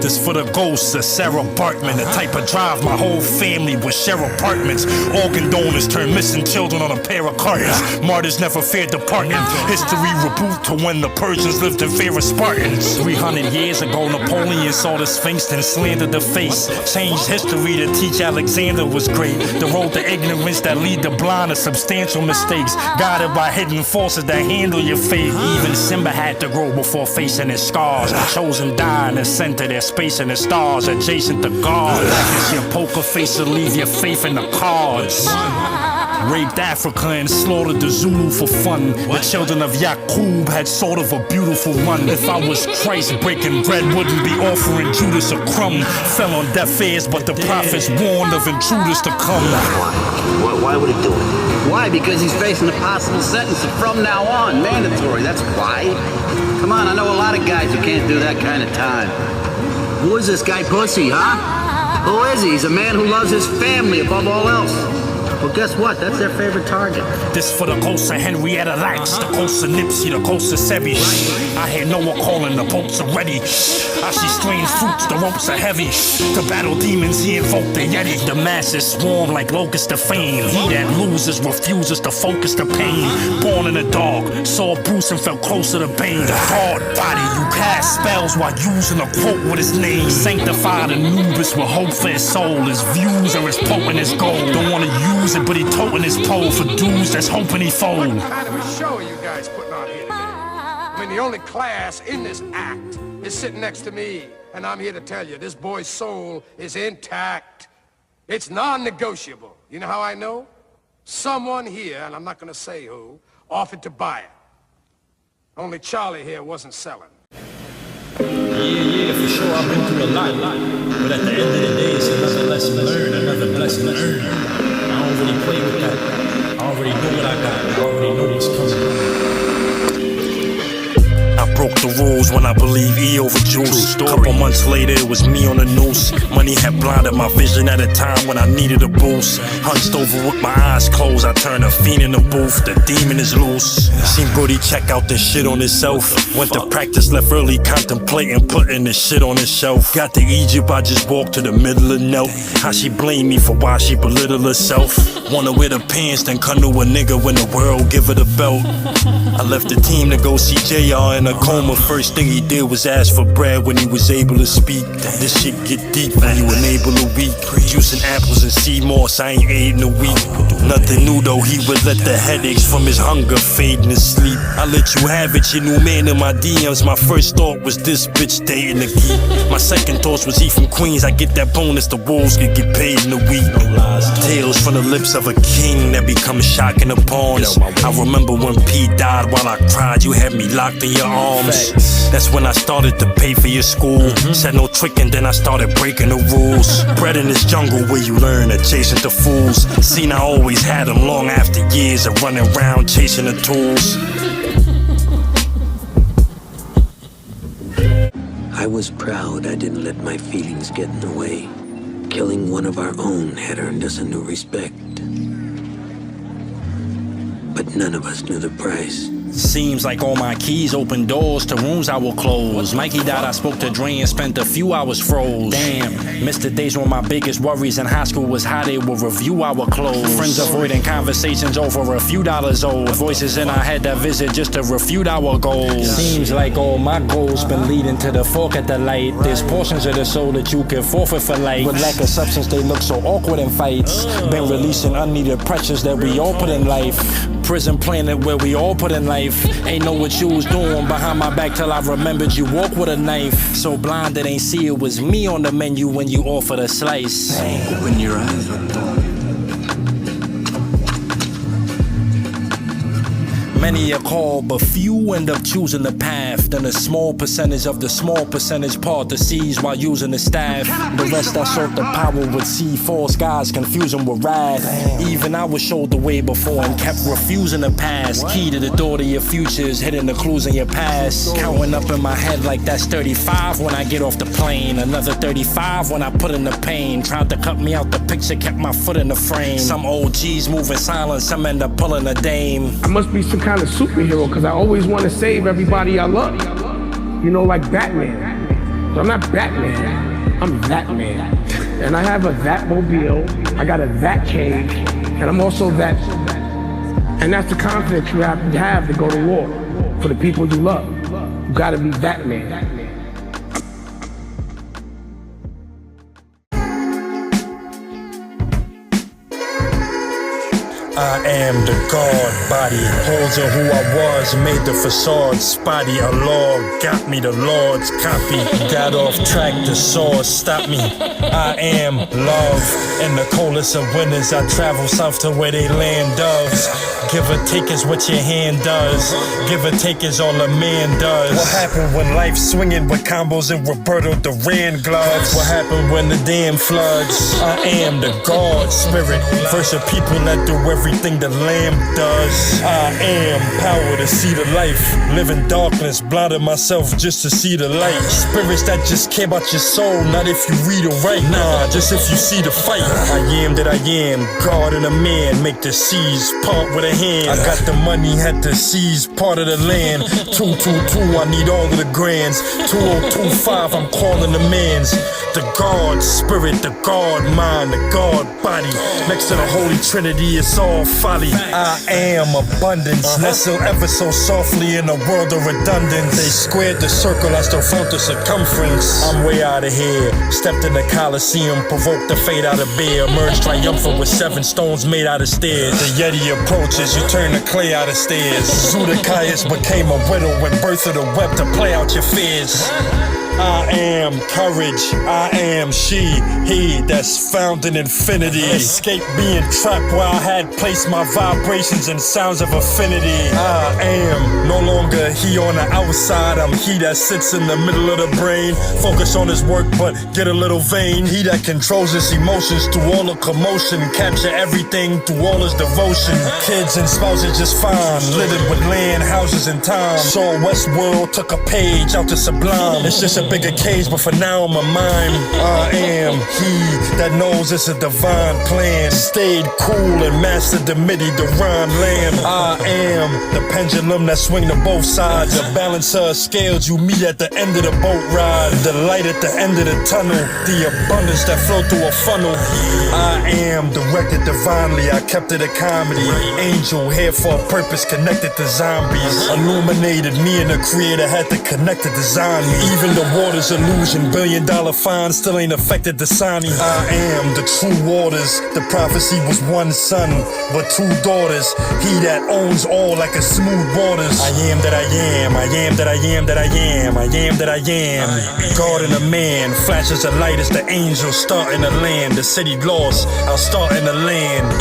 This for the ghosts of Sarah Bartman, the type of drive my whole family would share apartments. Organ donors turn missing children on a pair of cartons. Martyrs never feared departing. History reboot to when the Persians lived in fear of Spartans. 300 years ago, Napoleon saw the Sphinx and slandered the face. Changed history to teach Alexander was great. The road to ignorance that lead the blind to substantial mistakes. Guided by hidden forces that handle your fate. Even Simba had to grow before facing his scars. The chosen die in the center, their space in the stars, adjacent to God. Life is your poker face to leave your faith in the cards. Raped Africa and slaughtered the Zulu for fun. The children of Yaqub had sort of a beautiful run. If I was Christ breaking bread, wouldn't be offering Judas a crumb. Fell on deaf ears, but the prophets warned of intruders to come. Why would he do it? Why? Because he's facing a possible sentence from now on. Mandatory, that's why. Come on, I know a lot of guys who can't do that kind of time. Who is this guy, Pussy, huh? Who is he? He's a man who loves his family above all else. Well, guess what? That's their favorite target. This for the ghosts of Henrietta Lacks, the ghosts of Nipsey, the ghosts of Sebi. I hear Noah calling, the boats are ready. I see strange fruits, the ropes are heavy. To battle demons, he invoked the Yeti. The masses swarm like locusts to fame. He that loses refuses to focus the pain. Born in the dark, saw Bruce and felt closer to Bane. The hard body, you cast spells while using a quote with his name. Sanctified Anubis with hope for his soul. His views are as potent as gold. Don't wanna use it, but he toting his pole for dudes that's hoping he fold. What kind of a show are you guys putting on here today? I mean, the only class in this act is sitting next to me, and I'm here to tell you, this boy's soul is intact. It's non-negotiable. You know how I know? Someone here, and I'm not gonna say who, offered to buy it. Only Charlie here wasn't selling. Yeah, for sure, I've been through a lot. But at the end of the day, it's another lesson learned, another blessing earned. I don't really play with that. I already know what I got. I already know what's coming. I broke the rules when I believe E over juice. Couple months later, it was me on the noose. Money had blinded my vision at a time when I needed a boost. Hunched over with my eyes closed, I turned a fiend in the booth. The demon is loose. Seen Brody check out this shit on himself. Went to practice, left early, contemplating putting this shit on his shelf. Got to Egypt, I just walked to the middle and knelt. How she blamed me for why she belittled herself. Wanna wear the pants, then come to a nigga when the world give her the belt. I left the team to go see JR in a coma. First thing he did was ask for bread when he was able to speak. This shit get deep when you enable a week. Juicing apples and sea moss, I ain't ate in a week. Nothing new though, he would let the headaches from his hunger fade in his sleep. I let you have it, your new man in my DMs. My first thought was this bitch dating a geek. My second thoughts was he from Queens, I get that bonus, the wolves could get paid in a week. Tales from the lips of a king that become shocking upon us. I remember when P died while I cried, you had me locked in your arms. That's when I started to pay for your school. Said no tricking, then I started breaking the rules. Bred in this jungle where you learn adjacent to fools. Seen I always had them long after years of running around chasing the tools. I was proud I didn't let my feelings get in the way. Killing one of our own had earned us a new respect. But none of us knew the price. Seems like all my keys open doors to rooms I will close. Mikey died, I spoke to Dre and spent a few hours froze. Damn, missed the days when my biggest worries in high school was how they would review our clothes. Friends avoiding conversations over a few dollars old. Voices in our head that visit just to refute our goals. Seems like all my goals been leading to the fork at the light. There's portions of the soul that you can forfeit for life. With lack of substance, they look so awkward in fights. Been releasing unneeded pressures that we all put in life. Prison planet where we all put in life. Ain't know what you was doing behind my back till I remembered you walk with a knife. So blind that ain't see it was me on the menu when you offered a slice. Open your eyes, Doctor. Many are called, but few end up choosing the path. Then a small percentage of the small percentage part the seas while using the staff. The rest that sought the power would see false guys confusing with wrath. Even I was showed the way before and kept refusing to pass. Key to the door to your futures, hidden the clues in your past. Counting up in my head like that's 35 when I get off the plane. Another 35 when I put in the pain. Tried to cut me out the picture, kept my foot in the frame. Some OGs move in silence, some end up pulling a dame. I must be some kind of superhero, cause I always want to save everybody I love. You know, like Batman. So I'm not Batman, I'm that man. And I have a Batmobile, I got a that cage, and I'm also that. And that's the confidence you have to go to war for the people you love. You gotta be that man. I am the God body, holding who I was, made the facade spotty. A log got me, the Lord's copy. Got off track, the sword stopped me. I am love, in the coldest of winters. I travel south to where they land doves. Give or take is what your hand does. Give or take is all a man does. What happened when life's swinging with combos and Roberto Duran gloves? What happened when the dam floods? I am the God spirit, first of people that do everything the Lamb does. I am power to see the life. Live in darkness, blinded myself just to see the light. Spirits that just care about your soul, not if you read or write. Nah, just if you see the fight. I am that I am, God and a man. Make the seas part with a hand. I got the money, had to seize part of the land. 222, I need all of the grands. 2025, I'm calling the mans. The God spirit, the God mind, the God body. Next to the Holy Trinity, it's all folly. I am abundance, nestled ever so softly in a world of redundance. They squared the circle, I still felt the circumference. I'm way out of here, stepped in the Coliseum, provoked the fate out of beer. Emerged triumphant with 7 stones made out of stairs. The Yeti approaches, you turn the clay out of stairs. Zudicaius became a widow and birthed the web to play out your fears. I am courage, I am she, he that's found in infinity. Escape being trapped where I had placed my vibrations and sounds of affinity. I am no longer he on the outside, I'm he that sits in the middle of the brain. Focus on his work but get a little vain. He that controls his emotions through all the commotion, capture everything through all his devotion. Kids and spouses just fine, littered with land, houses and time. Saw Westworld, took a page out to Sublime. It's just a bigger cage, but for now I'm a mime. I am he that knows it's a divine plan. Stayed cool and mastered the MIDI, the rhyme lamb. I am the pendulum that swing to both sides. The balancer of scales you meet at the end of the boat ride. The light at the end of the tunnel, the abundance that flow through a funnel. I am directed divinely, I kept it a comedy. Angel here for a purpose, connected to zombies. Illuminated me and the creator had to connect to design me. Even the water's illusion, $1 billion fine still ain't affected the signing. I am the true waters. The prophecy was one son, but 2 daughters. He that owns all like a smooth waters. I am that I am, I am that I am that I am, I am that I am. God and a man, flashes of light as the angels start in the land. The city lost, I'll start in the land.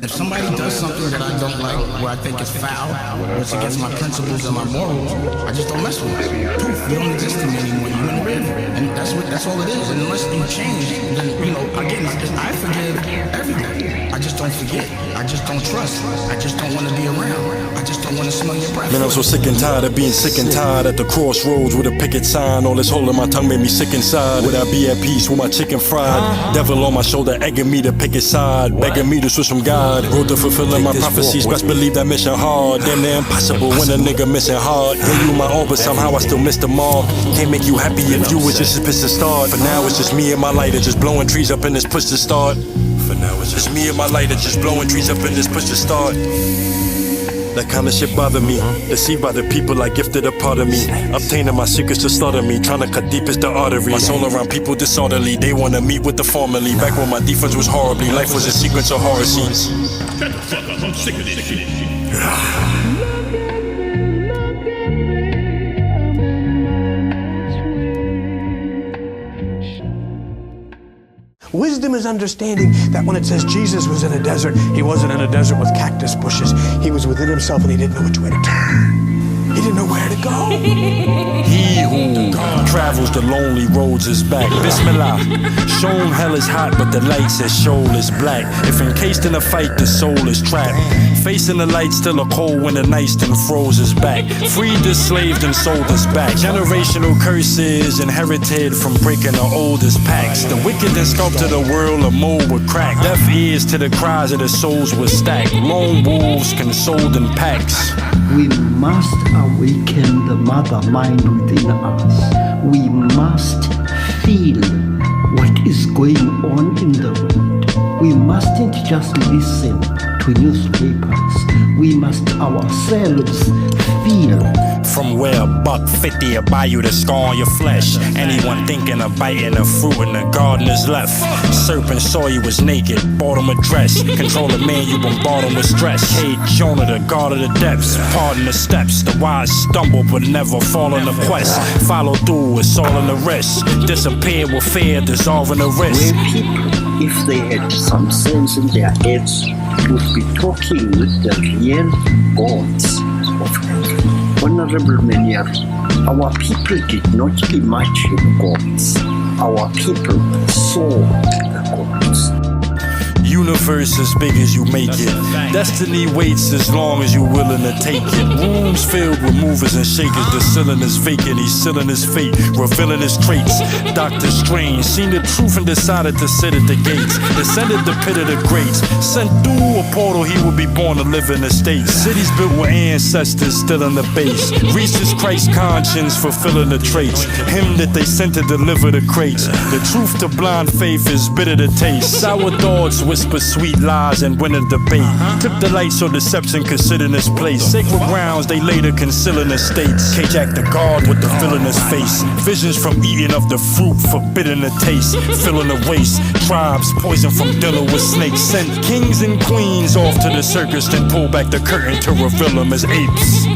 If somebody does something that I don't like, where I think is foul, or it's against my principles and my morals, I just don't mess with it. Poof, you don't exist to me anymore. You in the river, and that's all it is. And unless you change, then again, I forgive everything. I just don't forget. I just don't trust. I just don't want to be around. I just don't want to smell your breath. Man, I'm so sick and tired of being sick and tired at the crossroads with a picket sign. All this hole in my tongue made me sick inside. Would I be at peace with my chicken fried? Devil on my shoulder egging me to pick his side, begging me to switch from God. Road to fulfilling my prophecies, best believe that mission hard. Damn near impossible when a nigga missing hard. Gave you my all, but somehow I still missed them all. Can't make you happy if you was just a piss to start. For now it's just me and my lighter, just blowing trees up in this push to start. For now it's just me and my lighter, just blowing trees up in this push to start. That kind of shit bother me. Deceived by the people I gifted a part of me. Obtaining my secrets to slaughter me. Trying to cut deep as the artery. My soul around people disorderly. They wanna meet with the formerly. Back when my defense was horribly. Life was a sequence of horror scenes. Shut the fuck up, I'm sick of this shit. Wisdom is understanding that when it says Jesus was in a desert, he wasn't in a desert with cactus bushes. He was within himself and he didn't know which way to turn. He didn't know where to go. He who travels the lonely roads is back. Bismillah. Shown hell is hot, but the light says shoal is black. If encased in a fight, the soul is trapped. Facing the light, still a cold when the night then froze us back. Freed the slave, then sold us back. Generational curses inherited from breaking the oldest packs. The wicked then sculpted a world of mold with crack. Deaf ears to the cries of the souls were stacked. Lone wolves consoled in packs. We must awaken the mother mind within us. We must feel what is going on in the world. We mustn't just listen to newspapers. We must ourselves feel. From where $1.50 will buy you the scar on your flesh. Anyone thinking of biting the fruit in the garden is left. Serpent saw you was naked, bought him a dress. Control a man, you bombard him with stress. Hate Jonah, the god of the depths. Pardon the steps, the wise stumble but never fall in the quest. Follow through, it's all in the wrist. Disappear with fear, dissolving the risk. Where people, if they had some sense in their heads, would be talking with the real gods of Honorable Manyari, our people did not imagine gods. Our people saw the gods. Universe as big as you make it. Destiny waits as long as you're willing to take it. Rooms filled with movers and shakers. The ceiling is vacant. He's sealing his fate, revealing his traits. Doctor Strange seen the truth and decided to sit at the gates. Descended the pit of the greats. Sent through a portal, he would be born to live in the states. Cities built with ancestors still in the base. Reaches Christ's conscience, fulfilling the traits. Him that they sent to deliver the crates. The truth to blind faith is bitter to taste. Sour thoughts whisper sweet lies and win a debate. Tip the light so deception could sit in its place. Sacred grounds they later conceal in estates. K-Jack the guard with the fill in his face. Visions from eating of the fruit, forbidden the taste. Filling the waste. Tribes poison from dealing with snakes. Sent kings and queens off to the circus, then pull back the curtain to reveal them as apes.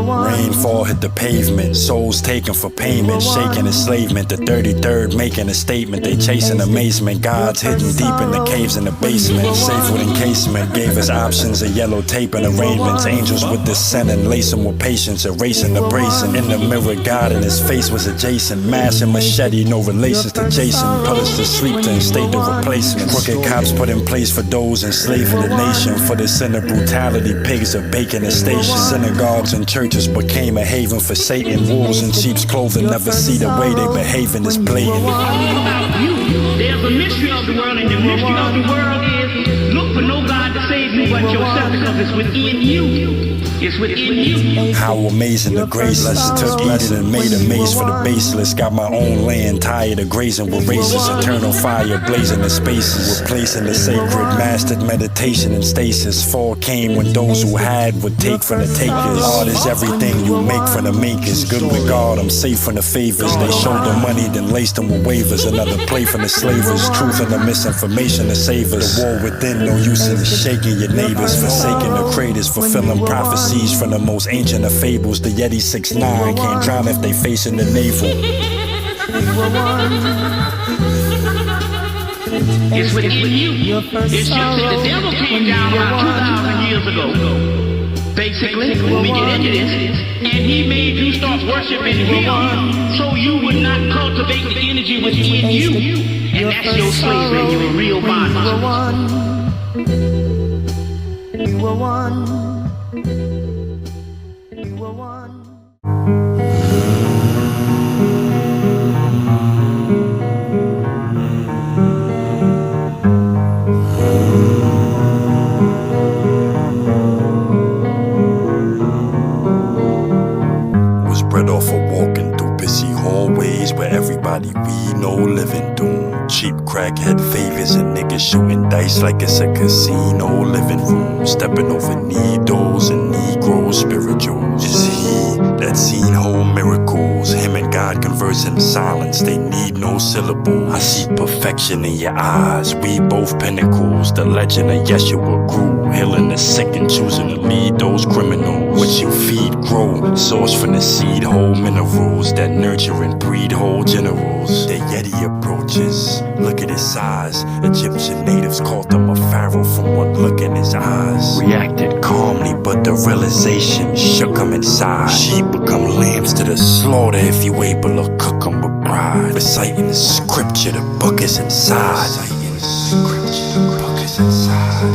Rainfall hit the pavement, souls taken for payment, shaking enslavement. The 33rd making a statement, they chasing amazement. God's hidden deep in the caves in the basement, safe with encasement. Gave us options of yellow tape and arrangements. Angels with descent and lace them with patience, erasing the brazen. In the mirror, God in his face was adjacent. Mash and machete, no relations to Jason. Put us to sleep to instate the replacement. Crooked cops put in place for those enslaving the nation. For the sin of brutality, pigs are baking the station. Synagogues and churches became a haven for Satan. Wolves in sheep's clothing never see the way they behaving is blatant. There's a mystery of the world, and the mystery of the world is look for no God to save you but yourself, because it's within you. It's within you. How amazing the graceless. Took Eden and made a maze for the baseless. Got my own land, tired of grazing with races. Eternal fire blazing the spaces. Replacing the sacred, mastered meditation and stasis. Fall came when those who had would take from the takers. Art is everything you make from the makers. Good with God, I'm safe from the favors. They showed the money, then laced them with waivers. Another play from the slavers. Truth and the misinformation to save us. The war within, no use in shaking your neighbors. Forsaking the creators, fulfilling prophecies from the most ancient of fables. The Yeti 6'9" can't drown if they facing the navel. It's within you. It's just that the devil came down about 2,000 years ago. Basically, when we get into this, and he made you start worshiping him, so you would not cultivate the energy within you. And that's your slavery, your real bondage. Was bred off of walking through busy hallways where everybody we know living doom. Cheap crackhead favors and niggas shooting dice like it's a casino living room. Stepping over needles and Negro spirituals. Is he that seen whole miracles? Him and God God converse in silence, they need no syllable. I see perfection in your eyes, we both pinnacles. The legend of Yeshua grew, healing the sick and choosing to lead those criminals. What you feed grow, source from the seed, whole minerals that nurture and breed whole generals. The Yeti approaches, look at his size. Egyptian natives called him a pharaoh from one look in his eyes. Reacted calmly, but the realization shook him inside. Sheep become lambs to the slaughter if you able to cook them with pride. Reciting the scripture, the book is inside. Reciting the scripture, the book is inside.